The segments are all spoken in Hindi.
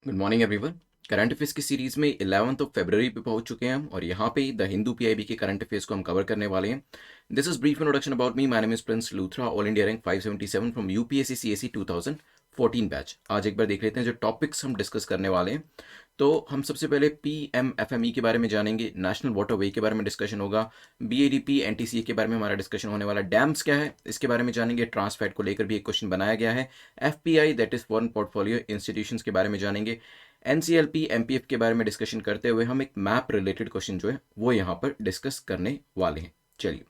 Good morning everyone. Current affairs की सीरीज में 11th ऑफ फरवरी पे पहुंच चुके हैं हम और यहाँ पे द हिंदू पीआईबी के करंट अफेयर्स को हम कवर करने वाले हैं। This is brief introduction about me. My name is Prince Luthra, all India rank 577 from UPSC CSE 2014 batch. आज एक बार देख लेते हैं जो टॉपिक्स हम डिस्कस करने वाले हैं। तो हम सबसे पहले पीएमएफएमई के बारे में जानेंगे, नेशनल वाटर वे के बारे में डिस्कशन होगा, बीएडीपी एनटीसीए के बारे में हमारा डिस्कशन होने वाला, डैम्स क्या है इसके बारे में जानेंगे, ट्रांसफैट को लेकर भी एक क्वेश्चन बनाया गया है, FPI that is foreign portfolio institutions के बारे में जानेंगे, एनसीएलपी एमपीएफ के बारे में डिस्कशन करते हुए हम एक मैप रिलेटेड क्वेश्चन जो है वो यहाँ पर डिस्कस करने वाले हैं। चलिए,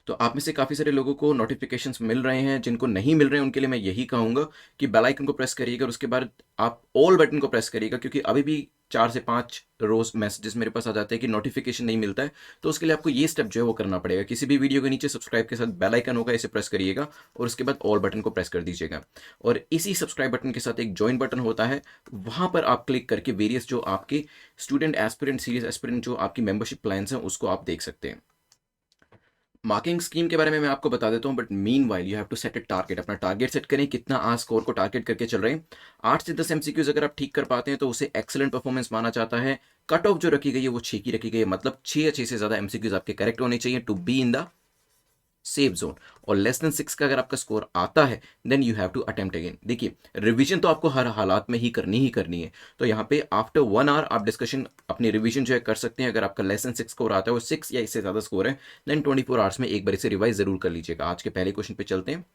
तो आप में से काफ़ी सारे लोगों को नोटिफिकेशंस मिल रहे हैं, जिनको नहीं मिल रहे हैं उनके लिए मैं यही कहूँगा कि बेल आइकन को प्रेस करिएगा और उसके बाद आप ऑल बटन को प्रेस करिएगा, क्योंकि अभी भी 4 से 5 रोज मैसेजेस मेरे पास आ जाते हैं कि नोटिफिकेशन नहीं मिलता है। तो उसके लिए आपको ये स्टेप जो है वो करना पड़ेगा। किसी भी वीडियो के नीचे सब्सक्राइब के साथ बेल आइकन होगा, इसे प्रेस करिएगा और उसके बाद ऑल बटन को प्रेस कर दीजिएगा। और इसी सब्सक्राइब बटन के साथ एक ज्वाइन बटन होता है, वहाँ पर आप क्लिक करके वेरियस जो आपके स्टूडेंट एस्पिरेंट सीरीज एस्पिरेंट जो आपकी मेंबरशिप प्लान्स हैं उसको आप देख सकते हैं। मार्किंग स्कीम के बारे में मैं आपको बता देता हूँ, but meanwhile you have to set a target. अपना टारगेट सेट करें, कितना आज स्कोर को टारगेट करके चल रहे हैं। 8 से 10 एमसीक्यूज अगर आप ठीक कर पाते हैं तो उसे एक्सेलेंट परफॉर्मेंस माना जाता है। कट ऑफ जो रखी गई है वो 6 की रखी गई है, मतलब 6 या 6 से ज़्यादा एमसीक्यूज आपके करेक्ट होने चाहिए to be in the safe zone. और लेस देन 6 का अगर आपका स्कोर आता है then you have to attempt again. देखिए, रिवीजन तो आपको हर हालात में ही करनी है। तो यहाँ पे आफ्टर 1 आवर आप डिस्कशन अपनी रिवीजन जो है कर सकते हैं। अगर आपका लेस देन 6 स्कोर आता है और 6 या इससे ज़्यादा स्कोर है देन 24 आवर्स में एक बार इसे रिवाइज जरूर कर लीजिएगा। आज के पहले क्वेश्चन पे चलते हैं।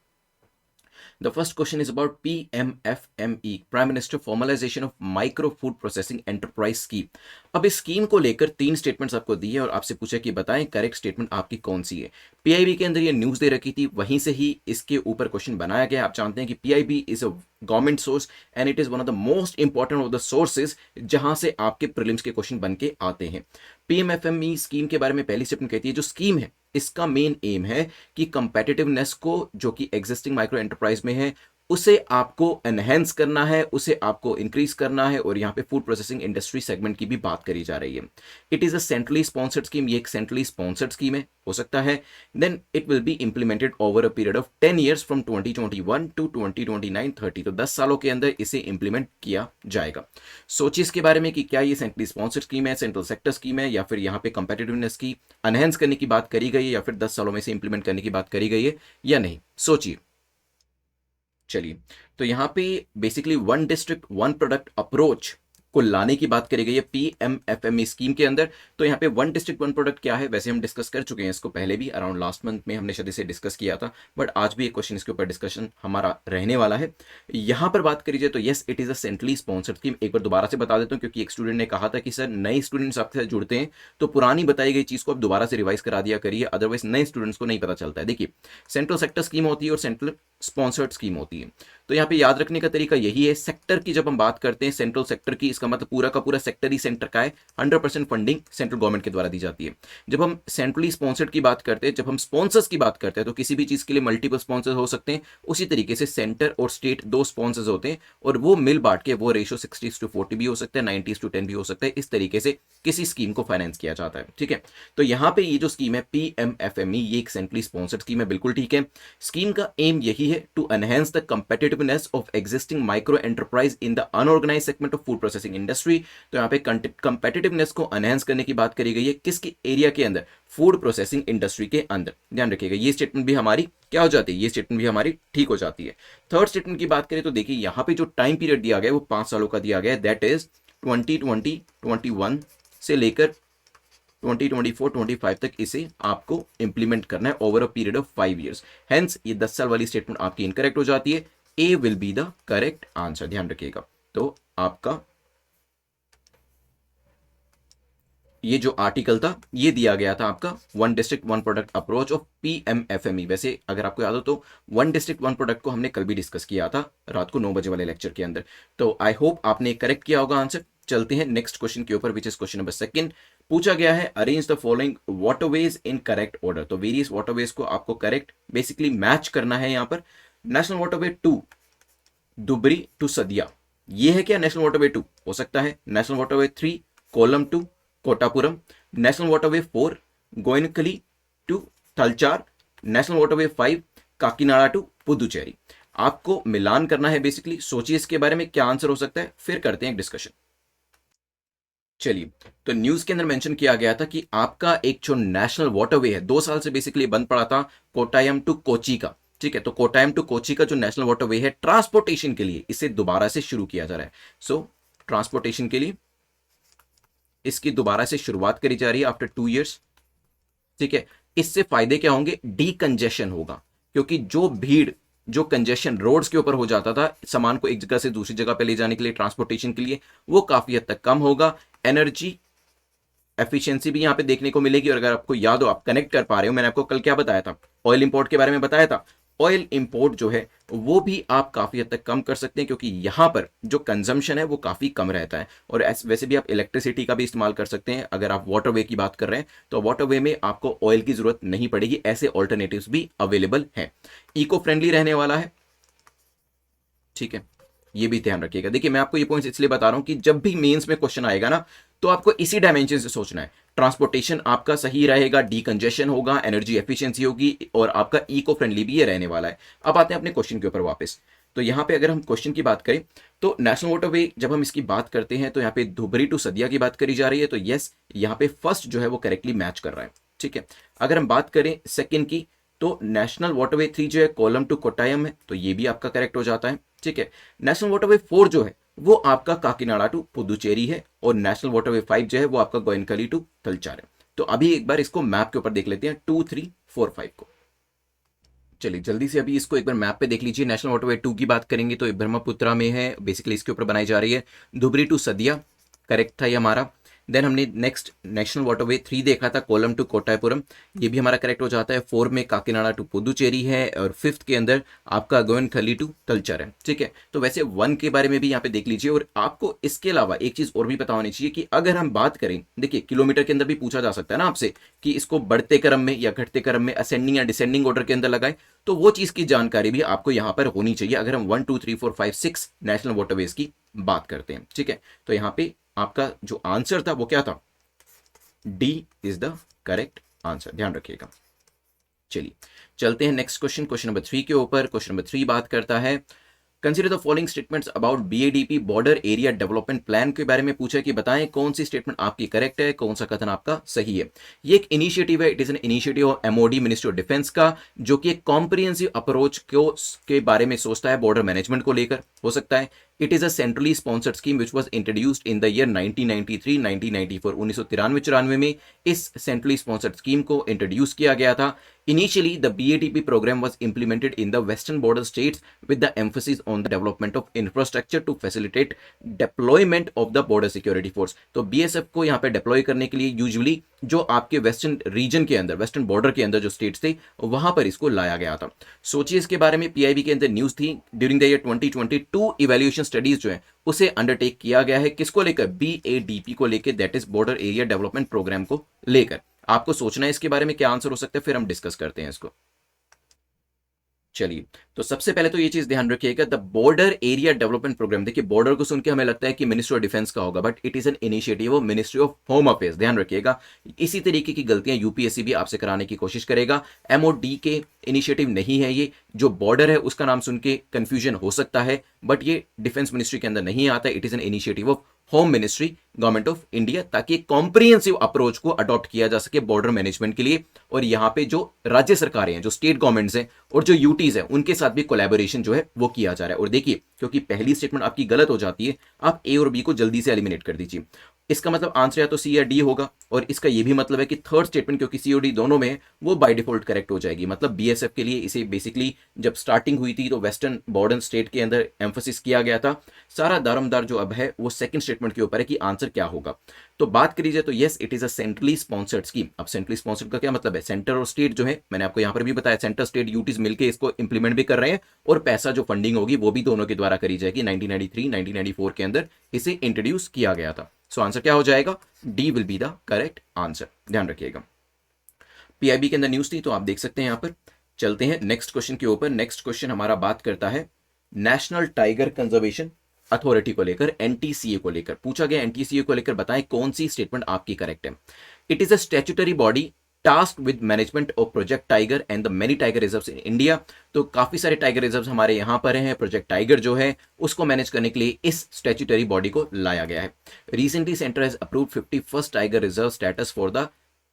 The first question is about PMFME, Prime Minister Formalization of Micro Food Processing Enterprise Scheme। अब इस स्कीम को लेकर 3 स्टेटमेंट्स आपको दी है और आपसे पूछा कि बताएं करेक्ट स्टेटमेंट आपकी कौन सी है। पीआईबी के अंदर ये न्यूज़ दे रखी थी, वहीं से ही इसके ऊपर क्वेश्चन बनाया गया। आप जानते हैं कि PIB is a government source and it is one of the most important of the sources जहां से आपके प्रीलिम्स के क्वेश्चन बन के आते हैं। पीएमएफएमई स्कीम के बारे में पहली स्टेटमेंट कहती है जो स्कीम है इसका मेन एम है कि कंपेटिटिवनेस को जो कि एग्जिस्टिंग माइक्रो एंटरप्राइज में है उसे आपको एनहेंस करना है, उसे आपको इंक्रीज करना है। और यहाँ पे फूड प्रोसेसिंग इंडस्ट्री सेगमेंट की भी बात करी जा रही है। It is a centrally sponsored scheme, ये एक सेंट्रली स्पॉन्सर्ड स्कीम है, हो सकता है। Then it will be implemented over a period of 10 years from 2021 to 2029-30। तो 10 सालों के अंदर इसे इंप्लीमेंट किया जाएगा। सोचिए इसके बारे में कि क्या ये सेंट्रली स्पॉन्सर्ड स्कीम है, सेंट्रल सेक्टर स्कीम है, या फिर यहाँ पे कंपेटिटिवनेस की एनहेंस करने की बात करी गई है, या फिर 10 सालों में से इंप्लीमेंट करने की बात करी गई है या नहीं। सोचिए। चलिए, तो यहाँ पे basically one district one product approach को लाने की बात करी गई है पीएमएफएमई स्कीम के अंदर। तो यहाँ पे वन डिस्ट्रिक्ट वन प्रोडक्ट क्या है, वैसे हम डिस्कस कर चुके हैं इसको पहले भी, अराउंड लास्ट मंथ में हमने शायद इसे डिस्कस किया था, बट आज भी एक क्वेश्चन इसके ऊपर डिस्कशन हमारा रहने वाला है। यहाँ पर बात करी जाए तो yes it is a centrally sponsored scheme. एक बार दोबारा से बता देता हूँ, क्योंकि एक स्टूडेंट ने कहा था कि सर नए स्टूडेंट्स आपके साथ जुड़ते हैं तो पुरानी बताई गई चीज़ को आप दोबारा से रिवाइज करा दिया करिए, अदरवाइज नए स्टूडेंट्स को नहीं पता चलता है। देखिए, सेंट्रल सेक्टर स्कीम होती है और सेंट्रल स्पॉन्सर्ड स्कीम होती है। तो यहाँ पे याद रखने का तरीका यही है, सेक्टर की जब हम बात करते हैं सेंट्रल सेक्टर की, इसका मतलब पूरा का पूरा सेक्टर ही सेंटर का है। 100% फंडिंग सेंट्रल गवर्नमेंट के द्वारा दी जाती है। जब हम सेंट्रली स्पॉन्सर्ड की बात करते हैं, जब हम स्पॉन्सर्स की बात करते हैं, तो किसी भी चीज के लिए मल्टीपल स्पॉन्सर्स हो सकते हैं। उसी तरीके से सेंटर और स्टेट 2 स्पॉन्सर्स होते हैं और वो मिल बांट के वो रेशो 60:40 भी हो सकता है, 90:10 भी हो सकता है। इस तरीके से किसी स्कीम को फाइनेंस किया जाता है। ठीक है, तो यहाँ पे ये जो स्कीम है पीएमएफएमई, ये एक सेंट्रली स्पॉन्सर्ड स्कीम है, बिल्कुल ठीक है। स्कीम का एम यही है to enhance the competitiveness of existing micro enterprise in the unorganized segment of food processing industry। तो यहाँ पे competitiveness को enhance करने की बात करी गई है किसके एरिया के अंदर, फूड प्रोसेसिंग इंडस्ट्री के अंदर। ध्यान रखिएगा, ये स्टेटमेंट भी हमारी क्या हो जाती है, ये स्टेटमेंट भी हमारी ठीक हो जाती है। थर्ड स्टेटमेंट की बात करें तो देखिए यहाँ पे जो टाइम पीरियड दिया गया है वो 5 सालों का दिया गया है, दैट इज 2020-21 से लेकर 2024-25 तक इसे आपको इंप्लीमेंट करना है over a period of 5 years. Hence ये 10 साल वाली स्टेटमेंट आपकी इनकरेक्ट हो जाती है। A will be the correct answer, ध्यान रखिएगा। तो आपका ये जो आर्टिकल था ये दिया गया था आपका one district one product approach of PMFME. वैसे अगर आपको याद हो तो वन डिस्ट्रिक्ट वन प्रोडक्ट को हमने कल भी डिस्कस किया था रात को 9 बजे वाले लेक्चर के अंदर। तो आई होप आपने करेक्ट किया होगा आंसर। चलते हैं नेक्स्ट क्वेश्चन के ऊपर, विच इज क्वेश्चन नंबर 2। पूछा गया है arrange the following waterways in correct order. तो वेरियस वाटरवेज को आपको करेक्ट बेसिकली मैच करना है। यहाँ पर national waterway 2 Dhubri to Sadiya, ये है क्या नेशनल वाटरवे 2? हो सकता है national waterway 3 Kollam to Kottapuram, national waterway 4 Geonkhali to Talcher, national waterway 5 Kakinada to Puducherry. आपको मिलान करना है बेसिकली। सोचिए इसके बारे में क्या आंसर हो सकता है, फिर करते हैं एक डिस्कशन। चलिए, तो न्यूज के अंदर मेंशन किया गया था कि आपका एक जो नेशनल वाटरवे है 2 साल से बेसिकली बंद पड़ा था, कोटायम टू कोची का। ठीक है, तो कोटायम टू कोची का जो नेशनल वाटरवे है ट्रांसपोर्टेशन के लिए इसे दोबारा से शुरू किया जा रहा है। सो ट्रांसपोर्टेशन के लिए इसकी दोबारा से शुरुआत करी जा रही है आफ्टर 2 इयर्स। ठीक है, इससे फायदे क्या होंगे, डीकंजेशन होगा, क्योंकि जो भीड़, जो कंजेशन रोड्स के ऊपर हो जाता था सामान को एक जगह से दूसरी जगह पे ले जाने के लिए, ट्रांसपोर्टेशन के लिए, वो काफी हद तक कम होगा। एनर्जी एफिशिएंसी भी यहां पे देखने को मिलेगी। और अगर आपको याद हो, आप कनेक्ट कर पा रहे हो, मैंने आपको कल क्या बताया था, ऑयल इंपोर्ट के बारे में बताया था। ऑयल इंपोर्ट जो है वो भी आप काफी हद तक कम कर सकते हैं, क्योंकि यहां पर जो कंजम्पशन है वो काफी कम रहता है। और वैसे भी आप इलेक्ट्रिसिटी का भी इस्तेमाल कर सकते हैं। अगर आप वाटरवे की बात कर रहे हैं तो वाटरवे में आपको ऑयल की जरूरत नहीं पड़ेगी, ऐसे ऑल्टरनेटिव्स भी अवेलेबल हैं। इको फ्रेंडली रहने वाला है। ठीक है, ये भी ध्यान रखिएगा। देखिए, मैं आपको ये पॉइंट्स इसलिए बता रहा हूं कि जब भी मेंस में क्वेश्चन आएगा ना, तो आपको इसी डायमेंशन से सोचना है। ट्रांसपोर्टेशन आपका सही रहेगा, डीकंजेशन होगा, एनर्जी एफिशिएंसी होगी, और आपका इको फ्रेंडली भी ये रहने वाला है। अब आते हैं अपने क्वेश्चन के ऊपर वापस। तो यहां पे अगर हम क्वेश्चन की बात करें तो नेशनल वाटरवे जब हम इसकी बात करते हैं तो यहाँ पे धुबरी टू सदिया की बात करी जा रही है। तो यस, यहाँ पे फर्स्ट जो है वो करेक्टली मैच कर रहा है। ठीक है, अगर हम बात करें सेकंड की, तो नेशनल वाटरवे 3 जो है कोलम टू कोट्टायम है, तो ये भी आपका करेक्ट हो जाता है। ठीक है, नेशनल वाटरवे 4 जो है वो आपका काकीनाडा टू पुदुचेरी है, और नेशनल वाटरवे 5 जो है वो आपका गोयनकली टू तलचार है। तो अभी एक बार इसको मैप के ऊपर देख लेते हैं 2, 3, 4, 5 को। चलिए जल्दी से अभी इसको एक बार मैप पे देख लीजिए। नेशनल वाटरवे 2 की बात करेंगे तो ये ब्रह्मपुत्रा में है, बेसिकली इसके ऊपर बनाई जा रही है। धुबरी टू सदिया करेक्ट था ये हमारा। देन हमने नेक्स्ट नेशनल वाटरवे 3 देखा था, कोलम टू कोट्टायपुरम, ये भी हमारा करेक्ट हो जाता है। 4 में काकीनाडा टू पुदुचेरी है, और 5th के अंदर आपका गोयनखली टू तलचर है। ठीक है, तो वैसे 1 के बारे में भी यहाँ पे देख लीजिए। और आपको इसके अलावा एक चीज और भी पता होनी चाहिए कि अगर हम बात करें, देखिए किलोमीटर के अंदर भी पूछा जा सकता है ना आपसे कि इसको बढ़ते क्रम में या घटते क्रम में, असेंडिंग या डिसेंडिंग ऑर्डर के अंदर लगाए, तो वो चीज की जानकारी भी आपको यहां पर होनी चाहिए अगर हम 1, 2, 3, 4, 5, 6 नेशनल वाटरवेज की बात करते हैं। ठीक है, तो यहां पे आपका जो आंसर था वो क्या था, D is the correct answer, ध्यान रखिएगा। चलिए चलते हैं नेक्स्ट क्वेश्चन, क्वेश्चन नंबर 3 के ऊपर। क्वेश्चन नंबर 3 बात करता है, consider the following statements about BADP border area development plan के बारे में पूछा कि बताएं कौन सी स्टेटमेंट आपकी करेक्ट है, कौन सा कथन आपका सही है। ये एक इनिशिएटिव है, it is an initiative of MoD, ministry of defence का, जो कि एक कॉम्प्रिहेंसिव अप्रोच को के बारे में सोचता है बॉर्डर मैनेजमेंट को लेकर। हो सकता है it is a centrally sponsored scheme which was introduced in the year 1993, 1994, 1993 में इस सेंट्रली स्पॉन्सर्ड स्कीम को इंट्रोड्यूस किया गया था। Initially, the BADP program was implemented in the western border states with the emphasis on the development of infrastructure to facilitate deployment of the border security force. तो BSF को यहाँ पे डिप्लॉय करने के लिए यूजुअली जो आपके वेस्टर्न रीजन के अंदर, वेस्टर्न बॉर्डर के अंदर जो स्टेट्स थे वहां पर इसको लाया गया था। सोचिए इसके बारे में पीआईबी के अंदर न्यूज थी, during the year 2022 evaluation studies जो है उसे अंडरटेक किया गया है, किसको लेकर, BADP को लेकर, that is border area development programme को लेकर। आपको सोचना है इसके बारे में क्या आंसर हो सकता है, फिर हम डिस्कस करते हैं इसको। चलिए, तो सबसे पहले तो ये चीज ध्यान रखिएगा, the border area development programme. देखिए बॉर्डर को सुन के हमें लगता है कि मिनिस्ट्री ऑफ डिफेंस का होगा, but it is an initiative of ministry of home affairs, ध्यान रखिएगा। इसी तरीके की गलतियां यूपीएससी भी आपसे कराने की कोशिश करेगा। एमओडी के इनिशिएटिव नहीं है ये, जो बॉर्डर है उसका नाम सुन के कंफ्यूजन हो सकता है, बट ये डिफेंस मिनिस्ट्री के अंदर नहीं आता। It is an initiative of home ministry, government of India, ताकि कॉम्प्रिहेंसिव अप्रोच को अडॉप्ट किया जा सके बॉर्डर मैनेजमेंट के लिए। और यहाँ पे जो राज्य सरकारें हैं, जो स्टेट गवर्नमेंट्स हैं और जो यूटीज हैं, उनके साथ भी कोलैबोरेशन जो है वो किया जा रहा है। और देखिए, क्योंकि पहली स्टेटमेंट आपकी गलत हो जाती है, आप ए और बी को जल्दी से एलिमिनेट कर दीजिए। इसका मतलब आंसर या तो सी या डी होगा, और इसका यह भी मतलब है कि थर्ड स्टेटमेंट, क्योंकि सी और डी दोनों में है, वो बाय डिफॉल्ट करेक्ट हो जाएगी। मतलब बीएसएफ के लिए इसे बेसिकली जब स्टार्टिंग हुई थी तो वेस्टर्न बॉर्डर स्टेट के अंदर एम्फोसिस किया गया था। सारा दारोमदार जो अब है वो सेकंड स्टेटमेंट के ऊपर है कि आंसर क्या होगा। तो बात करी जाए तो yes, it is a centrally sponsored scheme. अब सेंट्रली स्पॉन्सर्ड का क्या मतलब है, सेंटर और स्टेट जो है, मैंने आपको यहां पर भी बताया, सेंटर स्टेट यूटीज मिलकर इसको इंप्लीमेंट भी कर रहे हैं, और पैसा जो फंडिंग होगी वो भी दोनों के द्वारा करी जाएगी। 1993, 1994 के अंदर इसे इंट्रोड्यूस किया गया था। सो आंसर क्या हो जाएगा, D will be the correct answer, ध्यान रखिएगा। पीआईबी के अंदर न्यूज थी तो आप देख सकते हैं यहां पर। चलते हैं नेक्स्ट क्वेश्चन के ऊपर। नेक्स्ट क्वेश्चन हमारा बात करता है नेशनल टाइगर कंजर्वेशन अथॉरिटी को लेकर, एनटीसीए को लेकर पूछा गया। एनटीसीए को लेकर बताएं कौन सी स्टेटमेंट आपकी करेक्ट है। It is a statutory body task with management of project tiger and the many tiger reserves in India. तो काफी सारे टाइगर रिजर्व्स हमारे यहाँ पर हैं। प्रोजेक्ट टाइगर जो है उसको मैनेज करने के लिए इस स्टैट्यूटरी बॉडी को लाया गया है। Recently centre has approved 51st tiger reserve status for the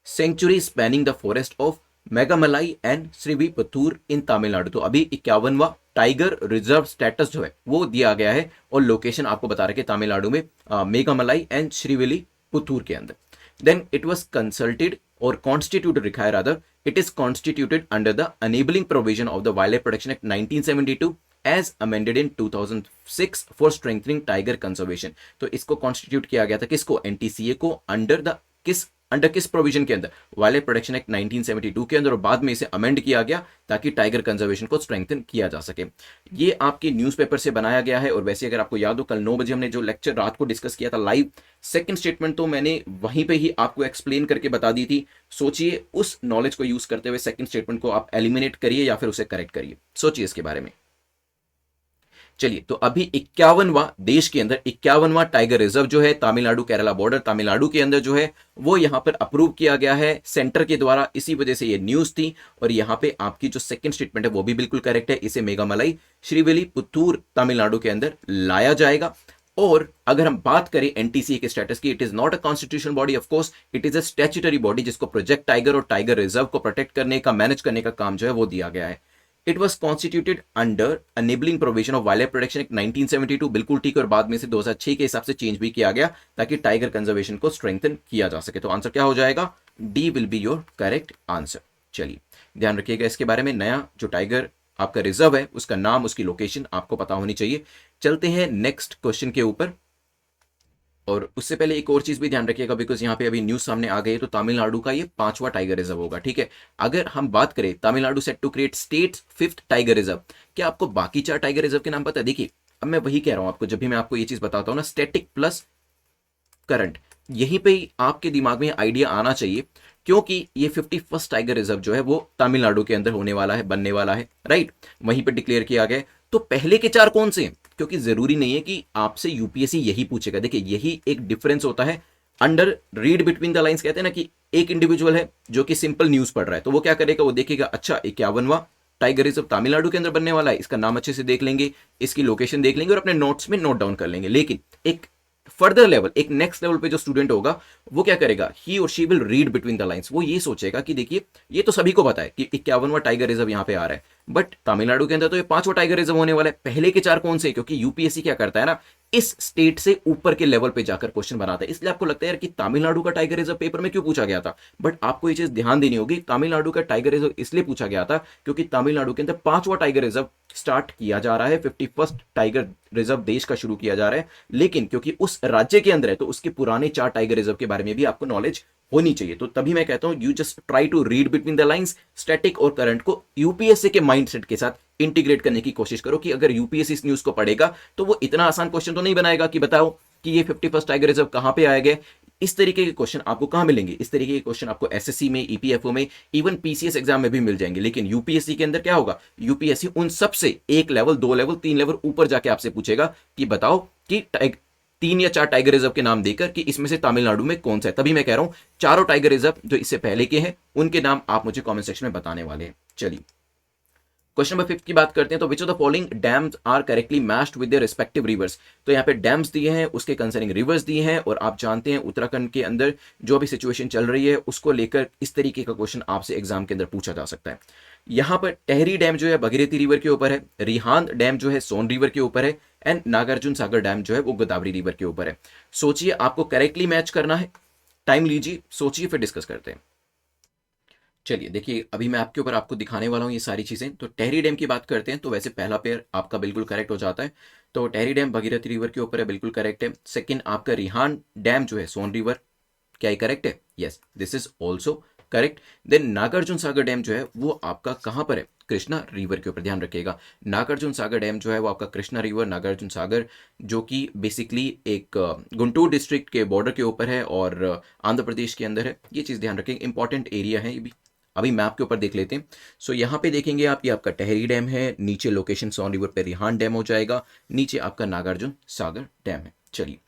sanctuary spanning the forest of Megamalai and Srivilliputhur in Tamil Nadu. तो अभी 51वां टाइगर रिजर्व स्टेटस जो है वो दिया गया है और लोकेशन आपको बता रहे तमिलनाडु में मेघामलाई एंड श्रीविलीपुतूर के अंदर। देन इट वाज कंसल्टेड और कॉन्स्टिट्यूटेड लिखा है rather, it is constituted under the enabling provision of the wildlife protection act 1972 as amended in 2006 for strengthening tiger conservation. तो इसको कॉन्स्टिट्यूट किया गया था किसको, एनटीसीए को, अंडर किस प्रोविजन के अंदर, वाइल्ड लाइफ प्रोटेक्शन एक्ट 1972 के अंदर, और बाद में इसे अमेंड किया गया ताकि टाइगर कंजर्वेशन को स्ट्रेंथन किया जा सके। ये आपके न्यूज़पेपर से बनाया गया है। और वैसे अगर आपको याद हो, कल 9 बजे हमने जो लेक्चर रात को डिस्कस किया था लाइव, सेकंड स्टेटमेंट तो मैंने वहीं पे ही आपको एक्सप्लेन करके बता दी थी। सोचिए, उस नॉलेज को यूज करते हुए सेकंड स्टेटमेंट को आप एलिमिनेट करिए या फिर उसे करेक्ट करिए। सोचिए इसके बारे में। चलिए, तो अभी 51वां देश के अंदर 51वां टाइगर रिजर्व जो है तमिलनाडु केरला बॉर्डर तमिलनाडु के अंदर जो है वो यहां पर अप्रूव किया गया है सेंटर के द्वारा। इसी वजह से ये न्यूज थी। और यहां पे आपकी जो सेकंड स्टेटमेंट है वो भी बिल्कुल करेक्ट है। इसे मेघामलाई श्रीविलीपुतूर तमिलनाडु के अंदर लाया जाएगा। और अगर हम बात करें एनटीसीए के स्टेटस की, it is not a constitutional body, of course it is a statutory body जिसको प्रोजेक्ट टाइगर और टाइगर रिजर्व को प्रोटेक्ट करने का, मैनेज करने का काम जो है वो दिया गया है। It was constituted under enabling provision of wild life protection act 1972, बिल्कुल ठीक। और बाद में से 2006 के हिसाब से चेंज भी किया गया ताकि टाइगर कंजर्वेशन को स्ट्रेंथन किया जा सके। तो आंसर क्या हो जाएगा, D will be your correct answer. चलिए, ध्यान रखिएगा इसके बारे में। नया जो टाइगर आपका रिजर्व है उसका नाम, उसकी लोकेशन आपको पता होनी चाहिए। चलते हैं नेक्स्ट क्वेश्चन के ऊपर। और उससे पहले एक और चीज भी ध्यान रखिएगा, बिकॉज यहाँ पे अभी न्यूज सामने आ गई है। तो तमिलनाडु का ये 5वां टाइगर रिजर्व होगा, ठीक है। अगर हम बात करें Tamil Nadu set to create states 5th tiger reserve, क्या आपको बाकी 4 टाइगर रिजर्व के नाम पता है? देखिए, अब मैं वही कह रहा हूं आपको, जब भी मैं आपको ये चीज बताता हूं ना, स्टैटिक प्लस करंट, यहीं पे ही आपके दिमाग में आइडिया आना चाहिए, क्योंकि ये 51st टाइगर रिजर्व जो है वो तमिलनाडु के अंदर होने वाला है, बनने वाला है, राइट। वहीं पे डिक्लेयर किया गया। तो पहले के 4 कौन से हैं? क्योंकि जरूरी नहीं है कि आपसे यूपीएससी यही पूछेगा। देखिए, यही एक डिफरेंस होता है। Under read between the lines कहते हैं ना, कि एक इंडिविजुअल है जो कि सिंपल न्यूज पढ़ रहा है, तो वो क्या करेगा, वो देखेगा अच्छा 51वां टाइगर रिजर्व तमिलनाडु के अंदर बनने वाला है, इसका नाम अच्छे से देख लेंगे, इसकी लोकेशन देख लेंगे और अपने नोट्स में नोट डाउन कर लेंगे। लेकिन एक फर्दर लेवल, एक नेक्स्ट लेवल पे जो स्टूडेंट होगा वो क्या करेगा, ही और she will read between the lines. वो ये सोचेगा कि देखिए, ये तो सभी को पता है कि 51वां टाइगर रिजर्व यहाँ पे आ रहा है, बट तमिलनाडु के अंदर तो ये 5वां टाइगर रिजर्व होने वाला है। पहले के 4 कौन से? क्योंकि यूपीएससी क्या करता है ना, इस स्टेट से ऊपर के लेवल पे जाकर क्वेश्चन बनाता है। इसलिए आपको लगता है यार कि तमिलनाडु का टाइगर रिजर्व पेपर में क्यों पूछा गया था, बट आपको ये चीज ध्यान देनी होगी। तमिलनाडु का टाइगर रिजर्व इसलिए पूछा गया था क्योंकि तमिलनाडु के अंदर 5वां टाइगर रिजर्व स्टार्ट किया जा रहा है, 51st टाइगर रिजर्व देश का शुरू किया जा रहा है। लेकिन क्योंकि उस राज्य के अंदर है, तो उसके पुराने 4 टाइगर रिजर्व के बारे में भी आपको नॉलेज होनी चाहिए। तो तभी मैं कहता हूं, you just try to read between the lines. Static और करंट को यूपीएससी के माइंडसेट के साथ इंटीग्रेट करने की कोशिश करो, कि अगर यूपीएससी इस न्यूज को पढ़ेगा तो वो इतना आसान क्वेश्चन तो नहीं बनाएगा कि बताओ कि ये 51st टाइगर रिजर्व कहां पे आएगा। इस तरीके के क्वेश्चन आपको कहां मिलेंगे? इस तरीके के क्वेश्चन आपको एसएससी में, ईपीएफओ में, इवन पीसीएस एग्जाम में भी मिल जाएंगे। लेकिन यूपीएससी के अंदर क्या होगा, यूपीएससी उन सबसे 1 लेवल, 2 लेवल, 3 लेवल ऊपर जाके आपसे पूछेगा कि बताओ कि 3 या 4 टाइगर रिजर्व के नाम देकर कि इसमें से तमिलनाडु में कौन सा है। तभी मैं कह रहा हूं, चारों टाइगर रिजर्व जो इससे पहले के हैं उनके नाम आप मुझे कमेंट सेक्शन में बताने वाले हैं। चलिए, क्वेश्चन नंबर 5 की बात करते हैं। तो which of the following dams are correctly matched with their respective rivers. तो यहाँ पे डैम्स दिए हैं, उसके कंसर्निंग रिवर्स दिए हैं। और आप जानते हैं उत्तराखंड के अंदर जो भी सिचुएशन चल रही है उसको लेकर इस तरीके का क्वेश्चन आपसे एग्जाम के अंदर पूछा जा सकता है। यहाँ पर टेहरी डैम जो है भगीरथी रिवर के ऊपर है, रिहांद डैम जो है सोन रिवर के ऊपर है, एंड नागार्जुन सागर डैम जो है वो गोदावरी रिवर के ऊपर है। सोचिए, आपको करेक्टली मैच करना है। टाइम लीजिए, सोचिए, फिर डिस्कस करते हैं। चलिए देखिए, अभी मैं आपके ऊपर आपको दिखाने वाला हूँ ये सारी चीज़ें। तो टेहरी डैम की बात करते हैं, तो वैसे पहला पेयर आपका बिल्कुल करेक्ट हो जाता है। तो टेहरी डैम भगीरथी रिवर के ऊपर है, बिल्कुल करेक्ट है। सेकंड आपका रिहान डैम जो है सोन रिवर, क्या ये करेक्ट है? Yes, this is also correct. Then Nagarjuna Sagar dam जो है वो आपका कहाँ पर है? कृष्णा रिवर के ऊपर। ध्यान रखिएगा, नागार्जुन सागर डैम जो है वो आपका कृष्णा रिवर, नागार्जुन सागर, जो कि बेसिकली एक गुंटूर डिस्ट्रिक्ट के बॉर्डर के ऊपर है और आंध्र प्रदेश के अंदर है। ये चीज़ ध्यान रखेंगे, इंपॉर्टेंट एरिया है ये भी। अभी मैप के ऊपर देख लेते हैं। सो यहाँ पे देखेंगे आप, ये आपका टेहरी डैम है, नीचे लोकेशन सोन रिवर पे रिहान डैम हो जाएगा, नीचे आपका नागार्जुन सागर डैम है। चलिए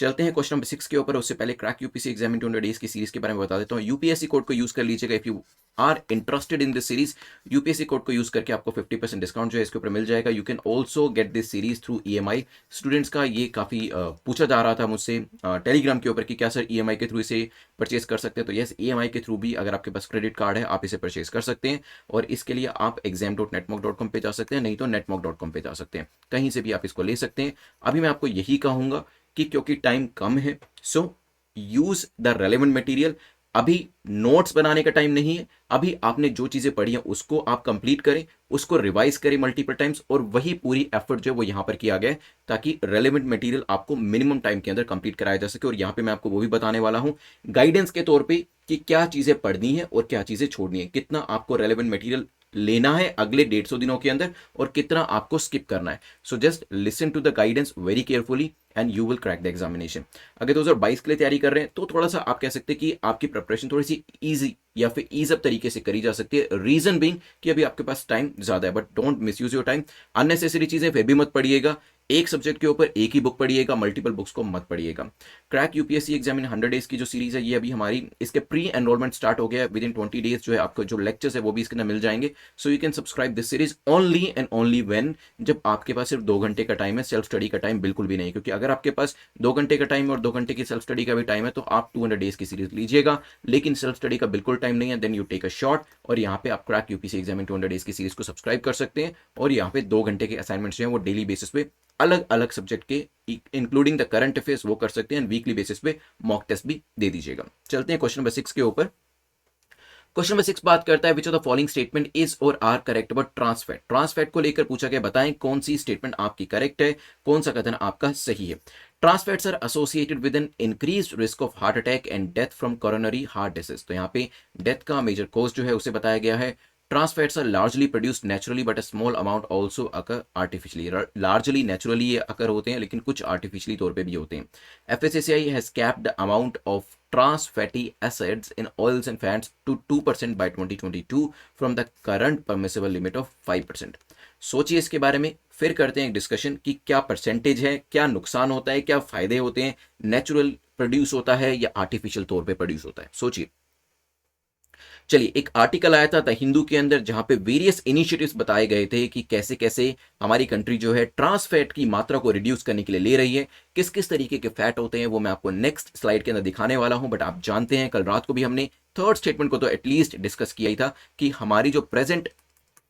चलते हैं क्वेश्चन नंबर 6 के ऊपर। उससे पहले crack UPSC exam in 200 days की सीरीज के बारे में बता देता हूँ। यूपीएससी कोड को यूज कर लीजिएगा if you are interested in this series. UPSC code को यूज करके आपको 50% डिस्काउंट जो है इसके ऊपर मिल जाएगा। You can also get this series through EMI. Students का ये काफी पूछा जा रहा था मुझसे टेलीग्राम के ऊपर कि क्या सर ईएमआई के थ्रू इसे परचेज कर सकते हैं। तो यस, ईएमआई के थ्रू भी अगर आपके पास क्रेडिट कार्ड है आप इसे परचेज कर सकते हैं। और इसके लिए आप exam.netmock.com पे जा सकते हैं, नहीं तो netmock.com पे जा सकते हैं, कहीं से भी आप इसको ले सकते हैं। अभी मैं आपको यही कहूंगा कि क्योंकि टाइम कम है, सो यूज द रेलेवेंट मटेरियल। अभी नोट्स बनाने का टाइम नहीं है। अभी आपने जो चीजें पढ़ी हैं उसको आप कंप्लीट करें, उसको रिवाइज करें मल्टीपल टाइम्स, और वही पूरी एफर्ट जो है वो यहां पर किया गया है ताकि रेलेवेंट मटेरियल आपको मिनिमम टाइम के अंदर कंप्लीट कराया जा सके। और यहां पे मैं आपको वो भी बताने वाला हूं गाइडेंस के तौर पे कि क्या चीजें पढ़नी है और क्या चीजें छोड़नी है, कितना आपको रेलेवेंट मटेरियल लेना है अगले 150 दिनों के अंदर और कितना आपको स्किप करना है। So just listen to the guidance very carefully and you will crack the examination. अगर 2022 के लिए तैयारी कर रहे हैं तो थोड़ा सा आप कह सकते हैं कि आपकी प्रिपरेशन थोड़ी सी इजी या फिर ईज अप तरीके से करी जा सकती है। रीजन बीइंग कि अभी आपके पास टाइम ज्यादा है, but don't miss use your time. Unnecessary चीजें फिर भी मत पढ़िएगा। एक सब्जेक्ट के ऊपर एक ही बुक पढ़िएगा, मल्टीपल बुक्स को मत पढ़िएगा। क्रैक यूपीएससी एग्जाम इन 100 डेज की जो सीरीज है ये अभी हमारी इसके प्री एनरोलमेंट स्टार्ट हो गया है। विद इन 20 डेज जो है आपको जो लेक्चर्स है वो भी इसके अंदर मिल जाएंगे। So you can subscribe this series only and only when, जब आपके पास सिर्फ 2 घंटे का टाइम है। सेल्फ स्टडी का टाइम बिल्कुल भी नहीं, क्योंकि अगर आपके पास 2 घंटे का टाइम और 2 घंटे की सेल्फ स्टडी का भी टाइम है तो आप 200 डेज की सीरीज लीजिएगा। लेकिन सेल्फ स्टडी का बिल्कुल टाइम नहीं है, then you take a short और यहाँ पे आप crack UPSC exam in 200 days की सीरीज को सब्सक्राइब कर सकते हैं। और यहाँ पे 2 घंटे के असाइनमेंट्स जो है वो डेली बेसिस पे अलग अलग सब्जेक्ट के इंक्लूडिंग द करंट अफेयर्स वो कर सकते हैं। वीकली बेसिस पे मॉक टेस्ट भी दे दीजिएगा। चलते हैं क्वेश्चन नंबर 6 के ऊपर। क्वेश्चन नंबर 6 बात करता है which of the following statement is और are correct about trans fat. Trans fat को लेकर पूछा गया, बताएं कौन सी स्टेटमेंट आपकी करेक्ट है, कौन सा कथन आपका सही है। Trans fats are associated with an increased risk of heart attack and death from coronary heart disease. तो यहाँ पे डेथ का मेजर कॉज जो है उसे बताया गया है। Trans fats are largely produced naturally, but a small amount also occur artificially. Largely naturally ये occur होते हैं, लेकिन कुछ artificially तौर पे भी होते हैं। FSSAI has capped the amount of trans fatty acids in oils and fats to 2% by 2022 from the current permissible limit of 5%. सोचिए इसके बारे में, फिर करते हैं एक डिस्कशन कि क्या परसेंटेज है, क्या नुकसान होता है, क्या फायदे होते हैं, नेचुरल प्रोड्यूस होता है या आर्टिफिशियल तौर पे प्रोड्यूस होता है। सोचिए। चलिए, एक आर्टिकल आया था द हिंदू के अंदर जहां पे वेरियस इनिशिएटिव्स बताए गए थे कि कैसे कैसे हमारी कंट्री जो है ट्रांस फैट की मात्रा को रिड्यूस करने के लिए ले रही है। किस किस तरीके के फैट होते हैं वो मैं आपको नेक्स्ट स्लाइड के अंदर दिखाने वाला हूं। बट आप जानते हैं कल रात को भी हमने थर्ड स्टेटमेंट को तो एटलीस्ट डिस्कस किया ही था कि हमारी जो प्रेजेंट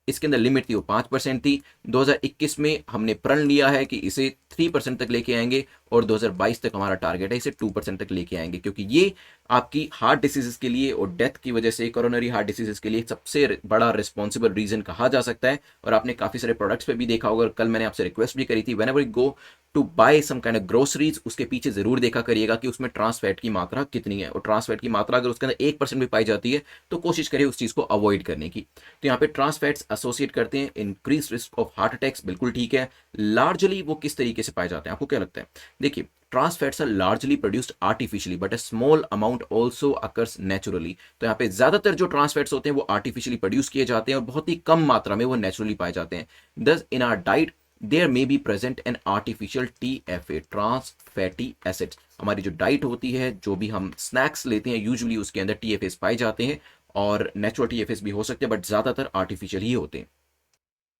इसके अंदर लिमिट थी वो 5% थी। 2021 में हमने प्रण लिया है कि इसे 3% तक लेके आएंगे और 2022 तक हमारा टारगेट है इसे 2% तक लेके आएंगे, क्योंकि ये आपकी हार्ट डिसीजेस के लिए और डेथ की वजह से कोरोनरी हार्ट डिसीजेस के लिए सबसे बड़ा रिस्पॉन्सिबल रीजन कहा जा सकता है। और आपने काफी सारे प्रोडक्ट्स पे भी देखा होगा, कल मैंने आपसे रिक्वेस्ट भी करी थी whenever you go to buy some kind of groceries उसके पीछे जरूर देखा करिएगा कि उसमें ट्रांस फैट की मात्रा कितनी है। और ट्रांस फैट की मात्रा अगर उसके अंदर 1% भी पाई जाती है तो कोशिश करिए उस चीज को अवॉइड करने की। तो यहाँ पे ट्रांस फैट्स एसोसिएट करते हैं increase risk of heart attacks, बिल्कुल ठीक है। लार्जली वो किस तरीके से पाए जाते हैं, आपको क्या लगता है? देखिए, trans fats are largely produced artificially but a small amount also occurs naturally. तो यहाँ पे ज्यादातर जो ट्रांस फैट्स होते हैं वो आर्टिफिशियली प्रोड्यूस किए जाते हैं और बहुत ही कम मात्रा में वो नेचुरली पाए जाते हैं। Thus in our diet there may be present an artificial TFA, trans fatty acids. हमारी जो डाइट होती है, जो भी हम स्नैक्स लेते हैं, यूजुअली उसके अंदर TFAs पाए जाते हैं और नेचुरल TFAs भी हो सकते हैं बट ज्यादातर आर्टिफिशियल ही होते हैं।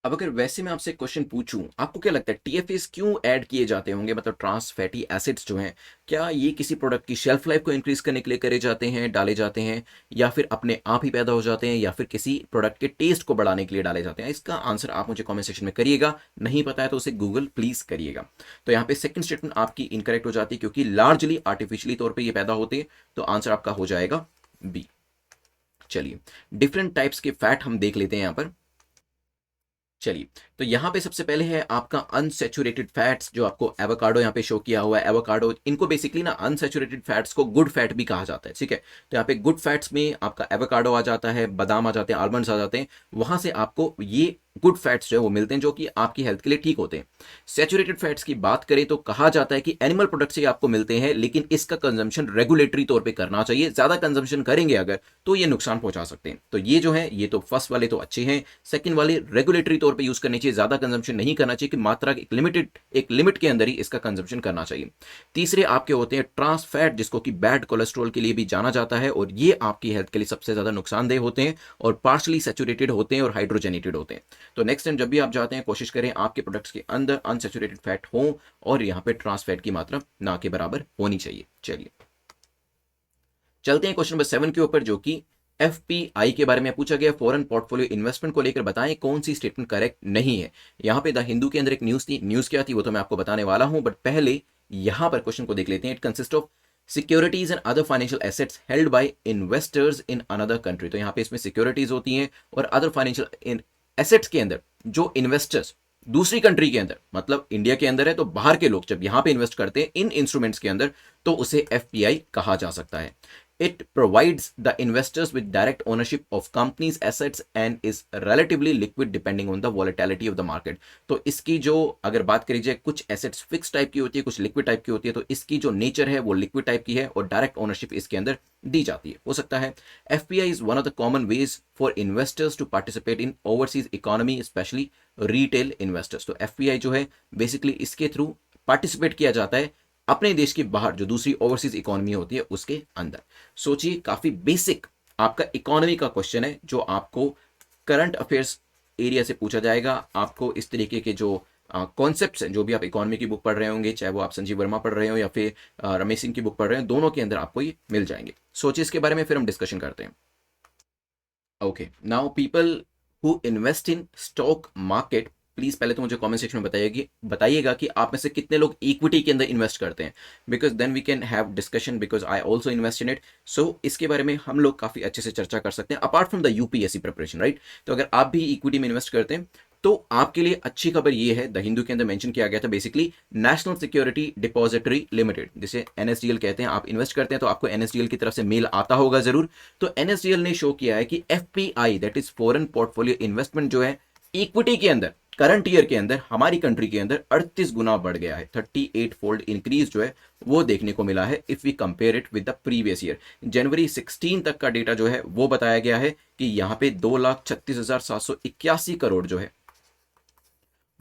अब अगर वैसे मैं आपसे क्वेश्चन पूछूं, आपको क्या लगता है TFAs क्यों ऐड किए जाते होंगे, मतलब ट्रांस फैटी एसिड्स जो हैं, क्या ये किसी प्रोडक्ट की शेल्फ लाइफ को इंक्रीज करने के लिए करे जाते हैं, डाले जाते हैं, या फिर अपने आप ही पैदा हो जाते हैं, या फिर किसी प्रोडक्ट के टेस्ट को बढ़ाने के लिए डाले जाते हैं? इसका आंसर आप मुझे कमेंट सेक्शन में करिएगा, नहीं पता है तो उसे गूगल प्लीज करिएगा। तो यहाँ पे सेकंड स्टेटमेंट आपकी इनकरेक्ट हो जाती है क्योंकि लार्जली आर्टिफिशियली तौर पर ये पैदा होते हैं। तो आंसर आपका हो जाएगा बी। चलिए, डिफरेंट टाइप्स के फैट हम देख लेते हैं यहाँ पर। चलिए, तो यहां पे सबसे पहले है आपका अनसैचुरेटेड फैट्स, जो आपको एवोकाडो यहाँ पे शो किया हुआ है। एवोकाडो, इनको बेसिकली ना अनसैचुरेटेड फैट्स को गुड फैट भी कहा जाता है, ठीक है। तो यहाँ पे गुड फैट्स में आपका एवोकाडो आ जाता है, बादाम आ जाते हैं, आलमंड्स आ जाते हैं, वहां से आपको ये गुड फैट्स जो है वो मिलते हैं जो कि आपकी हेल्थ के लिए ठीक होते हैं। सैचुरेटेड फैट्स की बात करें तो कहा जाता है कि एनिमल प्रोडक्ट से आपको मिलते हैं, लेकिन इसका कंजम्पशन रेगुलेटरी तौर पे करना चाहिए। ज्यादा कंजम्पशन करेंगे अगर तो ये नुकसान पहुंचा सकते हैं। तो ये जो है, ये तो फर्स्ट वाले तो अच्छे हैं, सेकंड वाले रेगुलेटरी तौर तौर पे यूज करनी चाहिए, ज्यादा कंजम्पशन नहीं करना चाहिए, कि मात्रा एक लिमिट के अंदर ही इसका कंजम्पशन करना चाहिए। तीसरे आपके होते हैं ट्रांस फैट, जिसको कि बैड कोलेस्ट्रॉल के लिए भी जाना जाता है, और ये आपकी हेल्थ के लिए सबसे ज्यादा नुकसानदेह होते हैं और पार्शली सैचुरेटेड होते हैं और हाइड्रोजनेटेड होते हैं। तो नेक्स्ट टाइम जब भी आप जाते हैं, कोशिश करें आपके प्रोडक्ट्स के अंदर अनसैचुरेटेड फैट हो और यहाँ पे ट्रांस फैट की मात्रा ना के बराबर होनी चाहिए। चलिए चलते हैं क्वेश्चन नंबर 7 के ऊपर, जो कि एफपीआई के बारे में पूछा गया, फॉरेन पोर्टफोलियो इन्वेस्टमेंट को लेकर बताएं कौन सी स्टेटमेंट करेक्ट नहीं है। यहां पे द हिंदू के अंदर एक न्यूज थी, न्यूज क्या थी वो तो मैं आपको बताने वाला हूं, बट पहले यहां पर क्वेश्चन को देख लेते हैं। It consist of securities and other financial assets held by investors in another country. तो यहां पे इसमें सिक्योरिटीज होती हैं और अदर फाइनेंशियल एसेट्स के अंदर जो इन्वेस्टर्स दूसरी कंट्री के अंदर, मतलब इंडिया के अंदर है तो बाहर के लोग जब यहां पे इन्वेस्ट करते हैं इन इंस्ट्रूमेंट्स के अंदर, तो उसे एफपीआई कहा जा सकता है। It provides the investors with direct ownership of companies' assets and is relatively liquid depending on the volatility of the market. तो इसकी जो अगर बात करी जाए, कुछ एसेट्स फिक्स टाइप की होती है, कुछ लिक्विड टाइप की होती है, तो इसकी जो नेचर है वो लिक्विड टाइप की है और डायरेक्ट ओनरशिप इसके अंदर दी जाती है। हो सकता है FPI is one of the common ways for investors to participate in overseas economy, specially retail investors. तो एफपीआई जो है बेसिकली इसके थ्रू पार्टिसिपेट किया जाता है अपने देश के बाहर जो दूसरी ओवरसीज इकोनॉमी होती है उसके अंदर। सोचिए काफी बेसिक आपका इकोनॉमी का क्वेश्चन है जो आपको करंट अफेयर्स एरिया से पूछा जाएगा। आपको इस तरीके के जो कॉन्सेप्ट्स हैं, जो भी आप इकोनॉमी की बुक पढ़ रहे होंगे, चाहे वो आप संजीव वर्मा पढ़ रहे हो या फिर रमेश सिंह की बुक पढ़ रहे हो, दोनों के अंदर आपको ये मिल जाएंगे। सोचिए इसके बारे में, फिर हम डिस्कशन करते हैं। Okay, now people who invest in stock market, please पहले तो मुझे कमेंट सेक्शन में बताइएगा कि आप में से कितने लोग इक्विटी के अंदर इन्वेस्ट करते हैं, because then we can have discussion, because I also invest in it. So इसके बारे में हम लोग काफी अच्छे से चर्चा कर सकते हैं apart from the UPSC preparation, right. तो अगर आप भी इक्विटी में इन्वेस्ट करते हैं तो आपके लिए अच्छी खबर ये है, द हिंदू के अंदर मेंशन किया गया था basically national security depository limited, जिसे एनएसडीएल कहते हैं। आप इन्वेस्ट करते हैं तो आपको एनएसडीएल की तरफ से मेल आता होगा जरूर। तो एनएसडीएल ने शो किया है कि FPI, that is foreign portfolio investment, जो है इक्विटी के अंदर करंट ईयर के अंदर हमारी कंट्री के अंदर 38 गुना बढ़ गया है। 38 फोल्ड इंक्रीज जो है वो देखने को मिला है if we compare it with the previous year. जनवरी 16 तक का डेटा जो है वो बताया गया है कि यहाँ पे 2,36,781 करोड़ जो है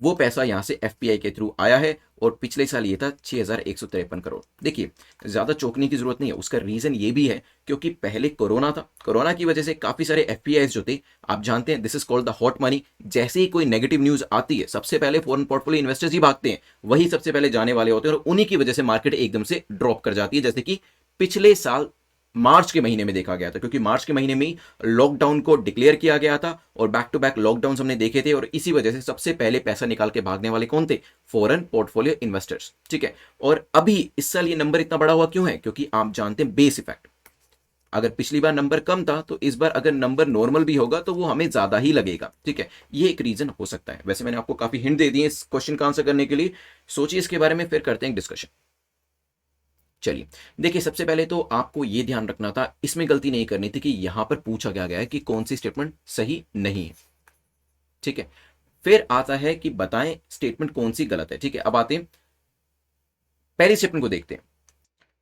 वो पैसा यहां से एफपीआई के थ्रू आया है, और पिछले साल ये था 6,153 करोड़। देखिए ज्यादा चौंकने की जरूरत नहीं है, उसका रीजन ये भी है क्योंकि पहले कोरोना था, कोरोना की वजह से काफी सारे एफपीआईज जो थे, आप जानते हैं this is called the hot money. जैसे ही कोई नेगेटिव न्यूज आती है सबसे पहले फॉरेन पोर्टफोलियो इन्वेस्टर्स ही भागते हैं, वही सबसे पहले जाने वाले होते हैं, और उन्हीं की वजह से मार्केट एकदम से ड्रॉप कर जाती है, जैसे कि पिछले साल मार्च के महीने में देखा गया था, क्योंकि मार्च के महीने में लॉकडाउन को डिक्लेयर किया गया था और बैक टू बैक लॉकडाउन हमने देखे थे, और इसी वजह से सबसे पहले पैसा निकाल के भागने वाले कौन थे? फॉरेन पोर्टफोलियो इन्वेस्टर्स, ठीक है। और अभी इस साल ये नंबर इतना बड़ा हुआ क्यों है? क्योंकि आप जानते हैं बेस इफेक्ट। अगर पिछली बार नंबर कम था तो इस बार अगर नंबर नॉर्मल भी होगा तो वो हमें ज्यादा ही लगेगा, ठीक है। ये एक रीजन हो सकता है। वैसे मैंने आपको काफी हिंट दे दी है इस क्वेश्चन का आंसर करने के लिए, सोचिए इसके बारे में, फिर करते हैं डिस्कशन। चलिए देखिए, सबसे पहले तो आपको यह ध्यान रखना था, इसमें गलती नहीं करनी थी कि यहां पर पूछा गया है कि कौन सी स्टेटमेंट सही नहीं है, ठीक है। फिर आता है कि बताएं स्टेटमेंट कौन सी गलत है, ठीक है। अब आते हैं पहली स्टेटमेंट को देखते हैं।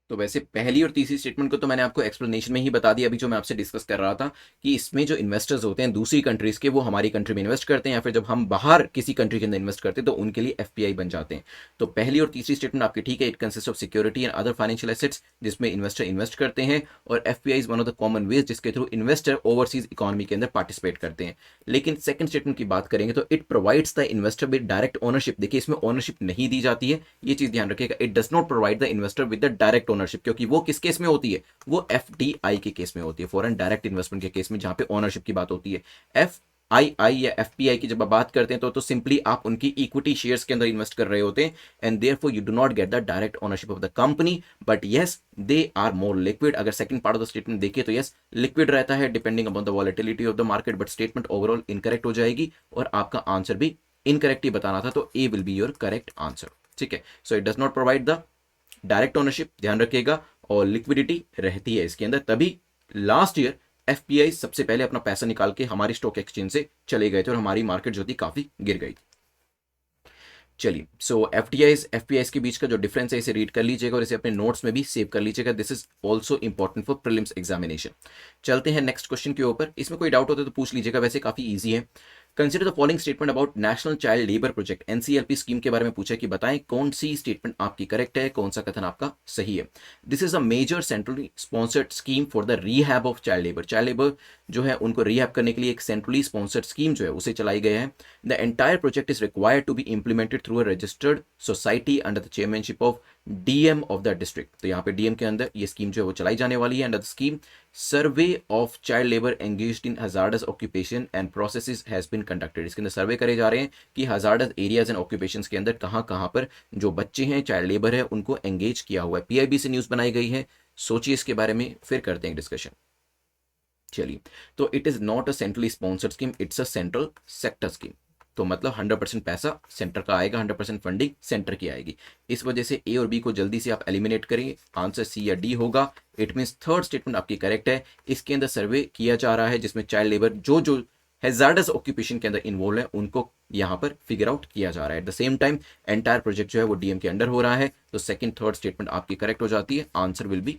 तो वैसे पहली और तीसरी स्टेटमेंट को तो मैंने आपको एक्सप्लेनेशन में ही बता दिया अभी, जो मैं आपसे डिस्कस कर रहा था कि इसमें जो इन्वेस्टर्स होते हैं दूसरी कंट्रीज के, वो हमारी कंट्री में इन्वेस्ट करते हैं, या फिर जब हम बाहर किसी कंट्री के अंदर इन्वेस्ट करते हैं तो उनके लिए एफपीआई बन जाते हैं। तो पहली और तीसरी स्टेटमेंट आपकी ठीक है। It consist of security and other financial assets जिसमें इन्वेस्टर इन्वेस्ट करते हैं, और FPI is one of the common veg जिसके थ्रू इन्वेस्टर ओवरसीज इकोनॉमी के अंदर पार्टिसिपेट करते हैं। लेकिन सेकंड स्टेटमेंट की बात करेंगे तो it provides the investor with direct ownership. देखिए इसमें ओनरशिप नहीं दी जाती है, ये चीज ध्यान रखिएगा। It does not provide the investor with the direct ownership, क्योंकि वो किस केस में होती है? वो एफडीआई के केस में होती है, फॉरेन डायरेक्ट इन्वेस्टमेंट के केस में, जहां पे ओनरशिप की बात होती है। एफआईआई या एफपीआई की जब आप बात करते हैं तो सिंपली आप उनकी इक्विटी शेयर्स के अंदर इन्वेस्ट कर रहे होते हैं, and therefore you do not get the direct ownership of the company, but yes they are more liquid. अगर second part of the statement देखिए तो यस लिक्विड रहता है depending upon the volatility of the market, but statement overall incorrect हो जाएगी और आपका आंसर भी इनकरेक्ट ही बताना था, तो A will be your correct answer, ठीक है। So it does not provide the direct ownership, ध्यान रखिएगा, और लिक्विडिटी रहती है इसके अंदर, तभी लास्ट ईयर एफपीआई सबसे पहले अपना पैसा निकाल के हमारी स्टॉक एक्सचेंज से चले गए थे और हमारी मार्केट जो थी काफी गिर गई थी। चलिए, सो एफपीआईज के बीच का जो डिफरेंस है इसे रीड कर लीजिएगा और इसे अपने नोट्स में भी सेव कर लीजिएगा। This is also important for prelims examination. चलते हैं नेक्स्ट क्वेश्चन के ऊपर। इसमें कोई डाउट होता है तो पूछ लीजिएगा, वैसे काफी ईजी है। Consider the following statement about national child labour project NCLP scheme के बारे में पूछा कि बताएं कौन सी स्टेटमेंट आपकी करेक्ट है, कौन सा कथन आपका सही है। This is a major centrally sponsored scheme for the rehab of child labour. Child labour जो है उनको रीहैब करने के लिए एक सेंट्रली स्पॉन्सर्ड स्कीम जो है उसे चलाई गई है। The entire project is required to be implemented through a registered society under the chairmanship of DM of the district. तो यहाँ पे डीएम के अंदर ये स्कीम जो है वो चलाई जाने वाली है। Under the scheme survey of child labour engaged in hazardous occupation and processes has been conducted. इसके अंदर सर्वे करे जा रहे हैं कि हजार्डस एरियाज एंड ऑक्यूपेशंस के अंदर कहाँ कहाँ पर जो बच्चे हैं, चाइल्ड लेबर है, उनको एंगेज किया हुआ है। पीआईबी से न्यूज़ बनाई गई है, सोचिए इसके बारे में, फिर करते हैं डिस्कशन। चलिए, तो it is not a centrally sponsored scheme, it's a central sector scheme. तो मतलब 100% पैसा सेंटर का आएगा, 100% फंडिंग सेंटर की आएगी। इस वजह से ए और बी को जल्दी से आप एलिमिनेट करेंगे, आंसर सी या डी होगा। इट मीन्स थर्ड स्टेटमेंट आपकी करेक्ट है। इसके अंदर सर्वे किया जा रहा है जिसमें चाइल्ड लेबर जो जो हैजार्डस ऑक्यूपेशन के अंदर इन्वॉल्व है उनको यहाँ पर फिगर आउट किया जा रहा है। At the same time entire project जो है वो डीएम के अंडर हो रहा है। तो सेकंड थर्ड स्टेटमेंट आपकी करेक्ट हो जाती है, आंसर विल बी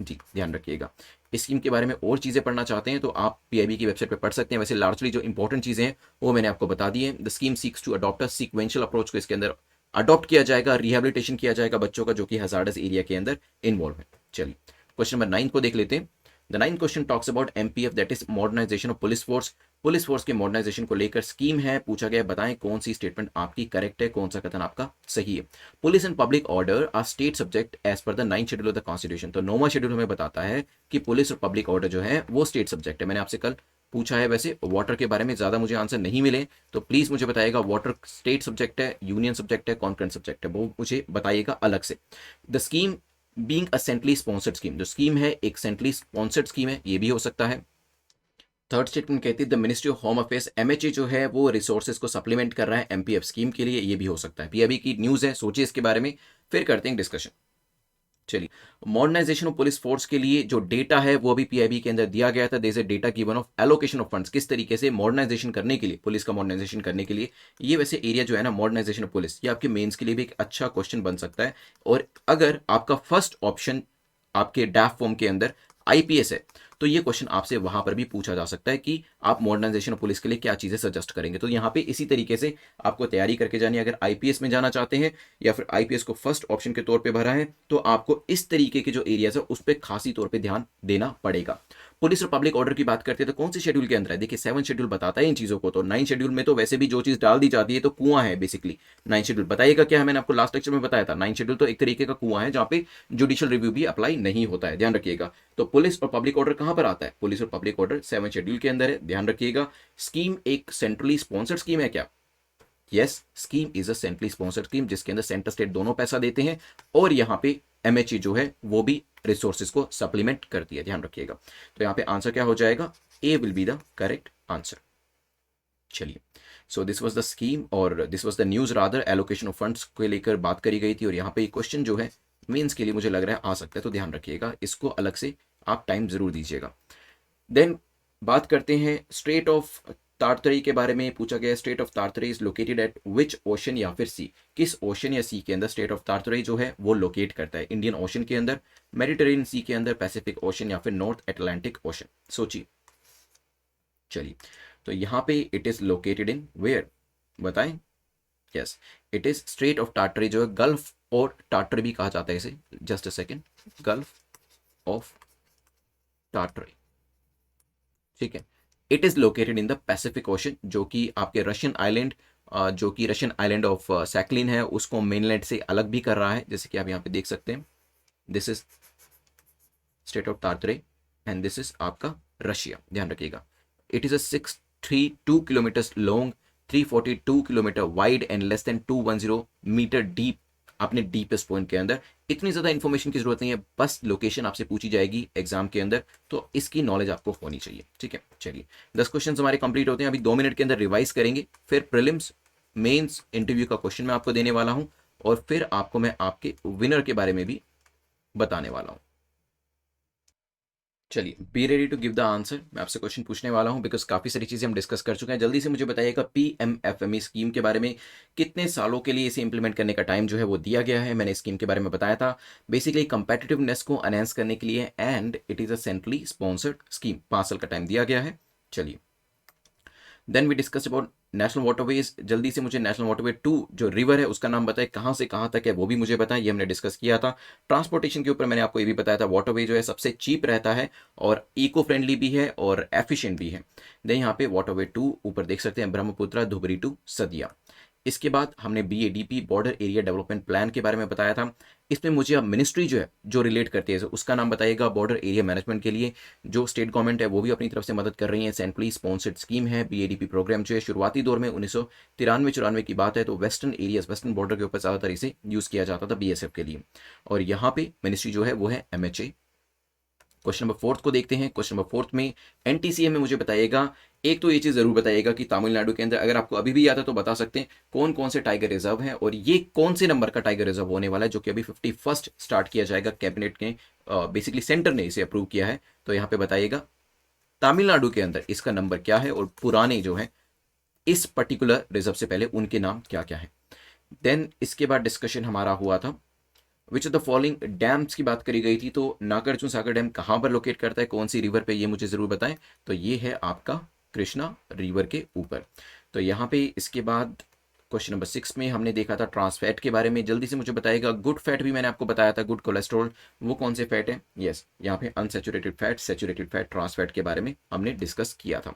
जी। ध्यान रखिएगा। इस स्कीम के बारे में और चीज़ें पढ़ना चाहते हैं तो आप पीआईबी की वेबसाइट पर पढ़ सकते हैं। वैसे लार्जली जो इंपॉर्टेंट चीज़ें हैं वो मैंने आपको बता दी है। The scheme seeks to adopt a sequential approach को इसके अंदर अडॉप्ट किया जाएगा, रिहेबिलिटेशन किया जाएगा बच्चों का जो कि हजार्डस एरिया के अंदर इन्वॉल्व है। चलिए, क्वेश्चन नंबर 9 को देख लेते हैं। The 9th question talks about MPF, that is modernisation of police force. Police force के मॉडर्नाइजेशन को लेकर स्कीम है। पूछा गया बताएं कौन सी स्टेटमेंट आपकी करेक्ट है, कौन सा कथन आपका सही है। Police and public order are state subject as per the 9th schedule of the constitution. तो 9वां शेड्यूल हमें बताता है कि पुलिस और पब्लिक ऑर्डर जो है वो स्टेट सब्जेक्ट है। मैंने आपसे कल पूछा है, वैसे वाटर के बारे में ज़्यादा मुझे आंसर नहीं मिले तो प्लीज़ मुझे बताइएगा वाटर स्टेट सब्जेक्ट है, यूनियन सब्जेक्ट है, कॉन्करेंट सब्जेक्ट है, वो मुझे बताइएगा अलग से। The scheme being a centrally sponsored scheme, जो स्कीम है एक सेंट्रली स्पॉन्सर्ड स्कीम है, ये भी हो सकता है। थर्ड स्टेटमेंट कहती है the ministry of home affairs MHA जो है वो रिसोर्सेज को सप्लीमेंट कर रहा है एमपीएफ स्कीम के लिए, ये भी हो सकता है। पीआईबी की न्यूज़ है, सोचिए इसके बारे में, फिर करते हैं डिस्कशन। चलिए, मॉडर्नाइजेशन ऑफ पुलिस फोर्स के लिए जो डेटा है वो अभी पीआईबी के अंदर दिया गया था। There is a data given of allocation of funds, किस तरीके से मॉडर्नाइजेशन करने के लिए, पुलिस का मॉडर्नाइजेशन करने के लिए। ये वैसे एरिया जो है ना मॉडर्नाइजेशन ऑफ पुलिस, ये आपके मेंस के लिए भी एक अच्छा क्वेश्चन बन सकता है। और अगर आपका फर्स्ट ऑप्शन आपके डैफ फॉर्म के अंदर आईपीएस है तो ये क्वेश्चन आपसे वहां पर भी पूछा जा सकता है कि आप मॉडर्नाइजेशन ऑफ पुलिस के लिए क्या चीजें सजेस्ट करेंगे। तो यहाँ पे इसी तरीके से आपको तैयारी करके जानी है। अगर आईपीएस में जाना चाहते हैं या फिर आईपीएस को फर्स्ट ऑप्शन के तौर पे भरा है तो आपको इस तरीके के जो एरियाज है उस पर खासी तौर पे ध्यान देना पड़ेगा। पुलिस और पब्लिक ऑर्डर की बात करते हैं तो कौन सी शेड्यूल के अंदर है, देखिए 7 शेड्यूल बताता है इन चीजों को। तो 9 शेड्यूल में तो वैसे भी जो चीज डाल दी जाती है तो कुआं है बेसिकली। 9 शेड्यूल बताइएगा क्या है, मैंने आपको लास्ट लेक्चर में बताया था। 9 शेड्यूल तो एक तरीके का कुआं है जहां पे जुडिशियल रिव्यू भी अप्लाई नहीं होता है, ध्यान रखिएगा। तो पुलिस और पब्लिक ऑर्डर कहां पर आता है, पुलिस और पब्लिक ऑर्डर 7 शेड्यूल के अंदर है, ध्यान रखिएगा। स्कीम एक सेंट्रली स्पॉन्सर्ड स्कीम है क्या, yes, scheme is a centrally sponsored scheme जिसके अंदर सेंटर स्टेट दोनों पैसा देते हैं और यहाँ पे एमएचए जो है वो भी रिसोर्सेज को सप्लीमेंट करती है, ध्यान रखिएगा। तो यहाँ पे आंसर क्या हो जाएगा, A will be the correct answer. चलिए, so this was the scheme और this was the news rather, allocation of funds को लेकर बात करी गई थी। और यहाँ पे क्वेश्चन जो है मेंस के लिए मुझे लग रहा है आ सकता है, तो ध्यान रखिएगा, इसको अलग से आप टाइम जरूर दीजिएगा। देन बात करते हैं स्ट्रेट ऑफ तारतरी के बारे में। पूछा गया strait of Tartary is located at which ocean या फिर सी, किस ओशन या सी के अंदर स्टेट ऑफ तारतरी जो है वो लोकेट करता है। इंडियन ओशन के अंदर, मेडिटेरेनियन सी के अंदर, पैसिफिक ओशन या फिर नॉर्थ अटलांटिक ओशन, सोचिए। चलिए, तो यहाँ पे it is located in where, बताएं। Yes, it is strait of Tartary जो है, गल्फ और टार्टर भी कहा जाता है इसे, just a second, gulf of Tartary, ठीक है। It is located in the Pacific ocean जो कि आपके रशियन आइलैंड, जो कि रशियन आइलैंड ऑफ सैकलिन है उसको मेनलैंड से अलग भी कर रहा है, जैसे कि आप यहाँ पे देख सकते हैं। This is strait of Tartary and this is आपका रशिया, ध्यान रखिएगा। It is a 632 kilometre long, 342 kilometre wide and less than 210 metre deep अपने डीपेस्ट पॉइंट के अंदर। इतनी ज़्यादा इन्फॉर्मेशन की जरूरत नहीं है, बस लोकेशन आपसे पूछी जाएगी एग्जाम के अंदर, तो इसकी नॉलेज आपको होनी चाहिए, ठीक है। चलिए, 10 क्वेश्चन हमारे कंप्लीट होते हैं, अभी 2 मिनट के अंदर रिवाइज करेंगे, फिर प्रीलिम्स मेंस इंटरव्यू का क्वेश्चन मैं आपको देने वाला हूं और फिर आपको मैं आपके विनर के बारे में भी बताने वाला हूं। चलिए, be ready to give the answer. मैं आपसे क्वेश्चन पूछने वाला हूं बिकॉज काफ़ी सारी चीज़ें हम डिस्कस कर चुके हैं। जल्दी से मुझे बताइएगा पीएमएफएमई स्कीम के बारे में, कितने सालों के लिए इसे इंप्लीमेंट करने का टाइम जो है वो दिया गया है। मैंने स्कीम के बारे में बताया था, बेसिकली कंपेटिटिवनेस को एनहेंस करने के लिए, and it is a centrally sponsored scheme. 5 साल का टाइम दिया गया है। चलिए, then we discuss about national waterways, जल्दी से मुझे नेशनल वाटरवे 2 जो रिवर है उसका नाम बताए, कहाँ से कहाँ तक है वो भी मुझे बताएं, ये हमने डिस्कस किया था। ट्रांसपोर्टेशन के ऊपर मैंने आपको ये भी बताया था, वाटरवे जो है सबसे चीप रहता है और इको फ्रेंडली भी है और एफिशिएंट भी है। देन यहाँ पे वाटरवे 2 ऊपर देख सकते हैं, ब्रह्मपुत्रा धुबरी टू सदिया। इसके बाद हमने BADP border area development plan के बारे में बताया था। इसमें मुझे अब मिनिस्ट्री जो है जो रिलेट करती है उसका नाम बताइएगा। बॉर्डर एरिया मैनेजमेंट के लिए जो स्टेट गवर्नमेंट है वो भी अपनी तरफ से मदद कर रही है, सेंट्रली स्पॉन्सर्ड स्कीम है। BADP प्रोग्राम जो है शुरुआती दौर में 1993-94 की बात है, तो वेस्टर्न एरियाज वेस्टर्न बॉर्डर के ऊपर ज़्यादातर इसे यूज़ किया जाता था BSF के लिए। और यहाँ पे मिनिस्ट्री जो है वो है MHA। क्वेश्चन नंबर 4 को देखते हैं। क्वेश्चन नंबर 4 में NTCA में मुझे बताइएगा, एक तो ये चीज़ ज़रूर बताइएगा कि तमिलनाडु के अंदर, अगर आपको अभी भी याद है तो बता सकते हैं, कौन कौन से टाइगर रिजर्व हैं और ये कौन से नंबर का टाइगर रिजर्व होने वाला है, जो कि अभी 51st स्टार्ट किया जाएगा। कैबिनेट ने बेसिकली सेंटर ने इसे अप्रूव किया है, तो यहाँ पे बताइएगा तमिलनाडु के अंदर इसका नंबर क्या है और पुराने जो है इस पर्टिकुलर रिजर्व से पहले उनके नाम क्या क्या है। देन इसके बाद डिस्कशन हमारा हुआ था विच ऑफ द फॉलोइंग डैम्स की बात करी गई थी, तो नागार्जुन सागर डैम कहाँ पर लोकेट करता है, कौन सी रिवर पे, ये मुझे ज़रूर बताएं। तो ये है आपका कृष्णा रिवर के ऊपर। तो यहाँ पे इसके बाद क्वेश्चन नंबर 6 में हमने देखा था ट्रांसफैट के बारे में, जल्दी से मुझे बताइएगा। गुड फैट भी मैंने आपको बताया था, गुड कोलेस्ट्रॉल, वो कौन से फैट है। यस, यहाँ पे unsaturated fat, saturated fat, trans fat के बारे में हमने डिस्कस किया था।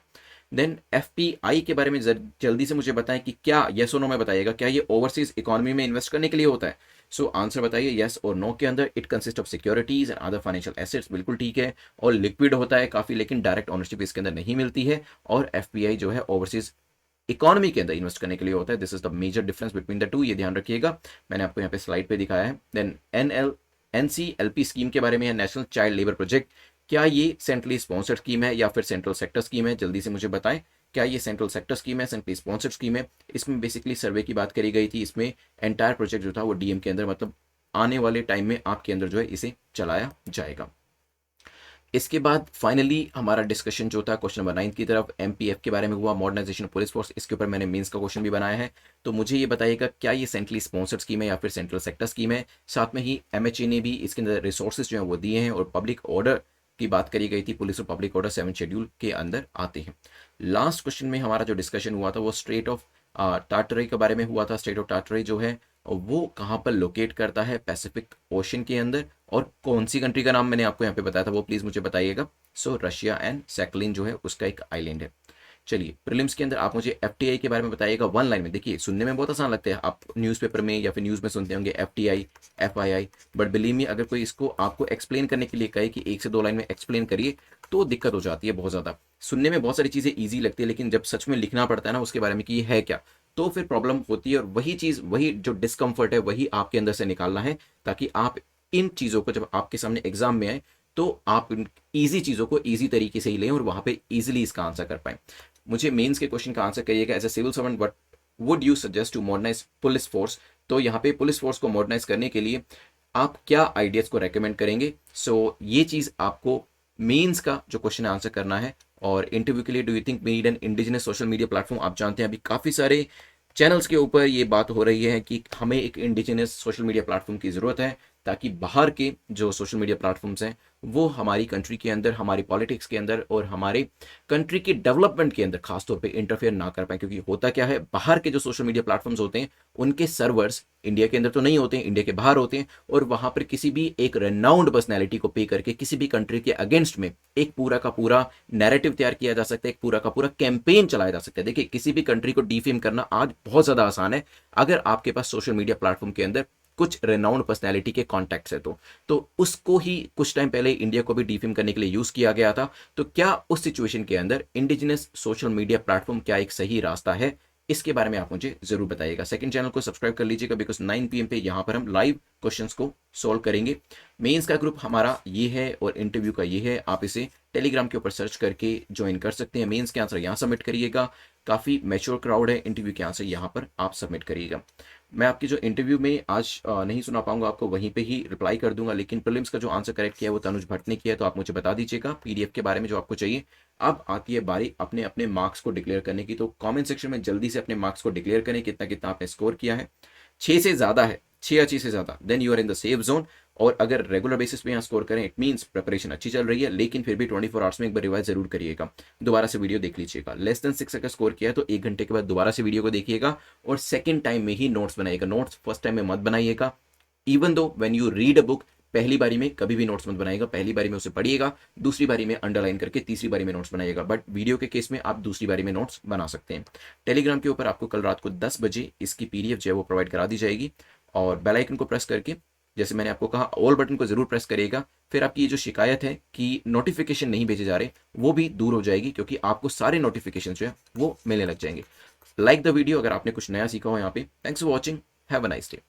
देन FPI के बारे में जल्दी से मुझे बताएं कि क्या, यस और नो में बताइएगा, क्या ये ओवरसीज इकोनॉमी में इन्वेस्ट करने के लिए होता है। सो आंसर बताइए यस और नो के अंदर। It consist of securities and other financial assets, बिल्कुल ठीक है। और लिक्विड होता है काफ़ी, लेकिन डायरेक्ट ओनरशिप इसके अंदर नहीं मिलती है। और FPI जो है ओवरसीज इकोनॉमी के अंदर इन्वेस्ट करने के लिए होता है। This is the major difference between the two, ये ध्यान रखिएगा, मैंने आपको यहाँ पे स्लाइड पे दिखाया है। देन NCLP स्कीम के बारे में है, नेशनल चाइल्ड लेबर प्रोजेक्ट, क्या ये सेंट्रली स्पॉन्सर्ड स्कीम है या फिर सेंट्रल सेक्टर स्कीम है, जल्दी से मुझे बताएं। क्या ये सेंट्रल सेक्टर स्कीम है, सेंट्रली स्पॉन्सर्ड स्कीम है। इसमें बेसिकली सर्वे की बात करी गई थी, इसमें एंटायर प्रोजेक्ट जो था वो DM के अंदर, मतलब आने वाले टाइम में आपके अंदर जो है इसे चलाया जाएगा। इसके बाद फाइनली हमारा डिस्कशन जो था क्वेश्चन नंबर 9 की तरफ MPF के बारे में हुआ, मॉडर्नाइजेशन पुलिस फोर्स। इसके ऊपर मैंने मेंस का क्वेश्चन भी बनाया है, तो मुझे ये बताइएगा क्या ये सेंट्रली स्पॉन्सर्ड स्कीम है या फिर सेंट्रल सेक्टर स्कीम है। साथ में ही MHA ने भी इसके अंदर रिसोर्सेज जो है वो दिए हैं और पब्लिक ऑर्डर की बात करी गई थी, पुलिस और पब्लिक ऑर्डर 7 शेड्यूल के अंदर आते हैं। लास्ट क्वेश्चन में हमारा जो डिस्कशन हुआ था वो स्ट्रेट ऑफ टाटरी के बारे में हुआ था। स्ट्रेट ऑफ टाटरी जो है वो कहाँ पर लोकेट करता है, पैसिफिक ओशन के अंदर, और कौन सी कंट्री का नाम मैंने आपको यहाँ पे बताया था वो प्लीज़ मुझे बताइएगा। सो रशिया एंड सैकलिन जो है उसका एक आइलैंड है। चलिए प्रीलिम्स के अंदर आप मुझे FTI के बारे में बताइएगा 1 लाइन में। देखिए सुनने में बहुत आसान लगता है, आप न्यूज़पेपर में या फिर न्यूज़ में सुनते होंगे FTI FII, but believe me अगर कोई इसको आपको एक्सप्लेन करने के लिए कहे कि 1 से 2 लाइन में एक्सप्लेन करिए तो दिक्कत हो जाती है बहुत ज़्यादा। सुनने में बहुत सारी चीज़ें ईजी लगती है, लेकिन जब सच में लिखना पड़ता है ना उसके बारे में कि ये है क्या, तो फिर प्रॉब्लम होती है। और वही चीज़, वही जो डिस्कम्फर्ट है वही आपके अंदर से निकालना है, ताकि आप इन चीज़ों को जब आपके सामने एग्जाम में आए तो आप ईजी चीज़ों को ईजी तरीके से ही लें और वहाँ पे ईजिली इसका आंसर कर पाएं। मुझे मेंस के क्वेश्चन का आंसर करिएगा। As a civil servant what would you suggest to modernise police force, तो यहाँ पे पुलिस फोर्स को मॉडर्नाइज करने के लिए आप क्या आइडियाज़ को रेकमेंड करेंगे। सो ये चीज़ आपको मेंस का जो क्वेश्चन आंसर करना है। और इंटरव्यू के लिए do you think we need an indigenous social media platform, आप जानते हैं अभी काफ़ी सारे चैनल्स के ऊपर ये बात हो रही है कि हमें एक इंडिजिनस सोशल मीडिया प्लेटफॉर्म की ज़रूरत है, ताकि बाहर के जो सोशल मीडिया प्लेटफॉर्म्स हैं वो हमारी कंट्री के अंदर, हमारी पॉलिटिक्स के अंदर और हमारे कंट्री के डेवलपमेंट के अंदर खासतौर पे इंटरफेयर ना कर पाए। क्योंकि होता क्या है, बाहर के जो सोशल मीडिया प्लेटफॉर्म्स होते हैं उनके सर्वर्स इंडिया के अंदर तो नहीं होते हैं, इंडिया के बाहर होते हैं, और वहाँ पर किसी भी एक रेनाउंड पर्सनैलिटी को पे करके किसी भी कंट्री के अगेंस्ट में एक पूरा का पूरा नैरेटिव तैयार किया जा सकता है, एक पूरा का पूरा कैंपेन चलाया जा सकता है। देखिए किसी भी कंट्री को डिफेम करना आज बहुत ज़्यादा आसान है अगर आपके पास सोशल मीडिया प्लेटफॉर्म के अंदर कुछ रेनाउंड पर्सनैलिटी के कॉन्टैक्ट्स है तो उसको ही कुछ टाइम पहले इंडिया को भी डिफेम करने के लिए यूज़ किया गया था। तो क्या उस सिचुएशन के अंदर इंडिजिनस सोशल मीडिया प्लेटफॉर्म क्या एक सही रास्ता है, इसके बारे में आप मुझे जरूर बताइएगा। सेकंड चैनल को सब्सक्राइब कर लीजिएगा, बिकॉज 9 PM पे यहाँ पर हम लाइव क्वेश्चंस को सॉल्व करेंगे। मेंस का ग्रुप हमारा ये है और इंटरव्यू का ये है, आप इसे टेलीग्राम के ऊपर सर्च करके ज्वाइन कर सकते हैं। मेंस के आंसर यहाँ सबमिट करिएगा, काफ़ी मैच्योर क्राउड है, इंटरव्यू के आंसर यहाँ पर आप सबमिट करिएगा। मैं आपकी जो इंटरव्यू में आज नहीं सुना पाऊंगा, आपको वहीं पे ही रिप्लाई कर दूंगा, लेकिन प्रीलिम्स का जो आंसर करेक्ट किया है वो तनुज भट्ट ने किया है, तो आप मुझे बता दीजिएगा PDF के बारे में जो आपको चाहिए। अब आती है बारी अपने अपने मार्क्स को डिक्लेयर करने की, तो कमेंट सेक्शन में जल्दी से अपने मार्क्स को डिक्लेयर करें, कितना कितना आपने स्कोर किया है। 6 से ज़्यादा है, 6 या 6 से ज़्यादा, then you are in the safe zone. और अगर रेगुलर बेसिस पे यहाँ स्कोर करें इट मीन्स प्रिपरेशन अच्छी चल रही है, लेकिन फिर भी 24 आवर्स में एक बार रिवाइज जरूर करिएगा, दोबारा से वीडियो देख लीजिएगा। लेस देन 6 अगर स्कोर किया है तो 1 घंटे के बाद दोबारा से वीडियो को देखिएगा और सेकंड टाइम में ही नोट्स बनाइएगा। नोट्स फर्स्ट टाइम में मत बनाइएगा। Even though when you read a book, पहली बारी में कभी भी नोट्स मत बनाइएगा, पहली बारी में उसे पढ़िएगा, दूसरी बारी में अंडरलाइन करके तीसरी बारी में नोट्स बनाइएगा। बट वीडियो के केस में आप दूसरी बारी में नोट्स बना सकते हैं। टेलीग्राम के ऊपर आपको कल रात को 10 बजे इसकी पीडीएफ जो है वो प्रोवाइड करा दी जाएगी, और बेल आइकन को प्रेस करके, जैसे मैंने आपको कहा, ऑल बटन को जरूर प्रेस करिएगा। फिर आपकी ये जो शिकायत है कि नोटिफिकेशन नहीं भेजे जा रहे, वो भी दूर हो जाएगी, क्योंकि आपको सारे नोटिफिकेशन जो है वो मिलने लग जाएंगे। लाइक द वीडियो अगर आपने कुछ नया सीखा हो यहाँ पे। Thanks for watching, have a nice day.